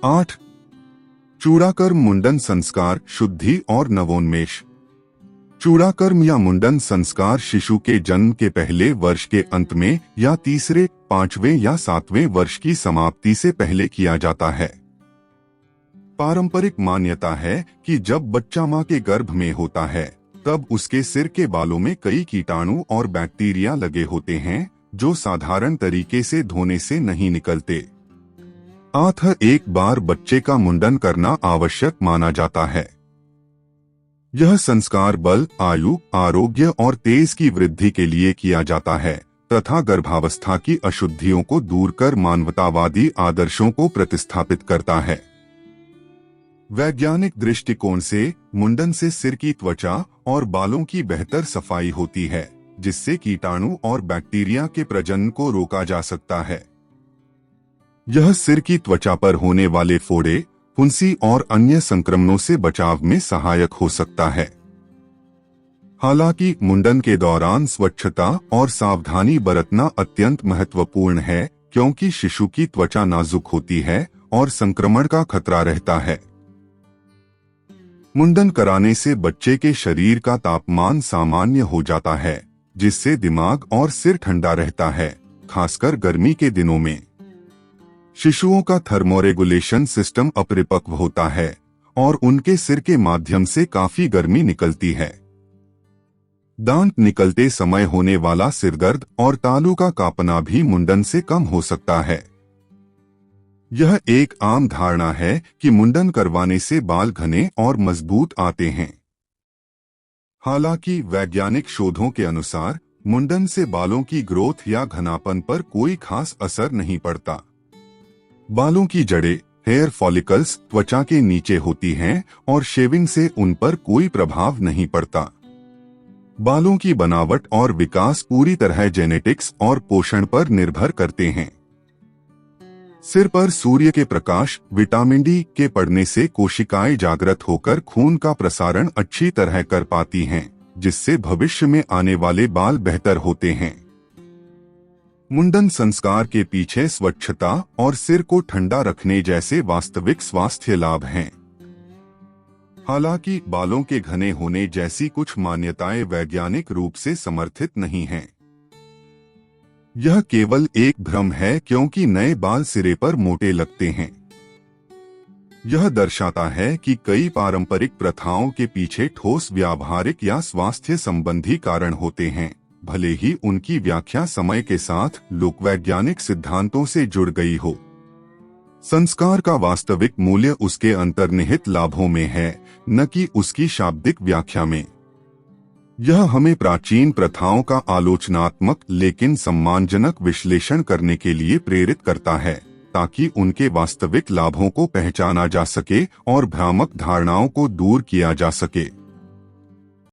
8. चूड़ाकर्म मुंडन संस्कार, शुद्धि और नवोन्मेष। चूड़ाकर्म या मुंडन संस्कार शिशु के जन्म के पहले वर्ष के अंत में या तीसरे, पांचवें या सातवें वर्ष की समाप्ति से पहले किया जाता है। पारंपरिक मान्यता है कि जब बच्चा मां के गर्भ में होता है तब उसके सिर के बालों में कई कीटाणु और बैक्टीरिया लगे होते हैं जो साधारण तरीके से धोने से नहीं निकलते। अतः एक बार बच्चे का मुंडन करना आवश्यक माना जाता है। यह संस्कार बल, आयु, आरोग्य और तेज की वृद्धि के लिए किया जाता है तथा गर्भावस्था की अशुद्धियों को दूर कर मानवतावादी आदर्शों को प्रतिस्थापित करता है। वैज्ञानिक दृष्टिकोण से मुंडन से सिर की त्वचा और बालों की बेहतर सफाई होती है, जिससे कीटाणु और बैक्टीरिया के प्रजनन को रोका जा सकता है। यह सिर की त्वचा पर होने वाले फोड़े, फुंसी और अन्य संक्रमणों से बचाव में सहायक हो सकता है। हालांकि मुंडन के दौरान स्वच्छता और सावधानी बरतना अत्यंत महत्वपूर्ण है, क्योंकि शिशु की त्वचा नाजुक होती है और संक्रमण का खतरा रहता है। मुंडन कराने से बच्चे के शरीर का तापमान सामान्य हो जाता है, जिससे दिमाग और सिर ठंडा रहता है, खासकर गर्मी के दिनों में। शिशुओं का थर्मोरेगुलेशन सिस्टम अपरिपक्व होता है और उनके सिर के माध्यम से काफी गर्मी निकलती है। दांत निकलते समय होने वाला सिरदर्द और तालू का कांपना भी मुंडन से कम हो सकता है। यह एक आम धारणा है कि मुंडन करवाने से बाल घने और मजबूत आते हैं। हालांकि वैज्ञानिक शोधों के अनुसार मुंडन से बालों की ग्रोथ या घनापन पर कोई खास असर नहीं पड़ता। बालों की जड़ें, हेयर फॉलिकल्स त्वचा के नीचे होती हैं और शेविंग से उन पर कोई प्रभाव नहीं पड़ता। बालों की बनावट और विकास पूरी तरह जेनेटिक्स और पोषण पर निर्भर करते हैं। सिर पर सूर्य के प्रकाश, विटामिन डी के पड़ने से कोशिकाएं जागृत होकर खून का प्रसारण अच्छी तरह कर पाती हैं, जिससे भविष्य में आने वाले बाल बेहतर होते हैं। मुंडन संस्कार के पीछे स्वच्छता और सिर को ठंडा रखने जैसे वास्तविक स्वास्थ्य लाभ हैं। हालांकि बालों के घने होने जैसी कुछ मान्यताएं वैज्ञानिक रूप से समर्थित नहीं हैं। यह केवल एक भ्रम है, क्योंकि नए बाल सिरे पर मोटे लगते हैं। यह दर्शाता है कि कई पारंपरिक प्रथाओं के पीछे ठोस व्यावहारिक या स्वास्थ्य संबंधी कारण होते हैं, भले ही उनकी व्याख्या समय के साथ लोकवैज्ञानिक सिद्धांतों से जुड़ गई हो। संस्कार का वास्तविक मूल्य उसके अंतर्निहित लाभों में है, न कि उसकी शाब्दिक व्याख्या में। यह हमें प्राचीन प्रथाओं का आलोचनात्मक लेकिन सम्मानजनक विश्लेषण करने के लिए प्रेरित करता है, ताकि उनके वास्तविक लाभों को पहचाना जा सके और भ्रामक धारणाओं को दूर किया जा सके।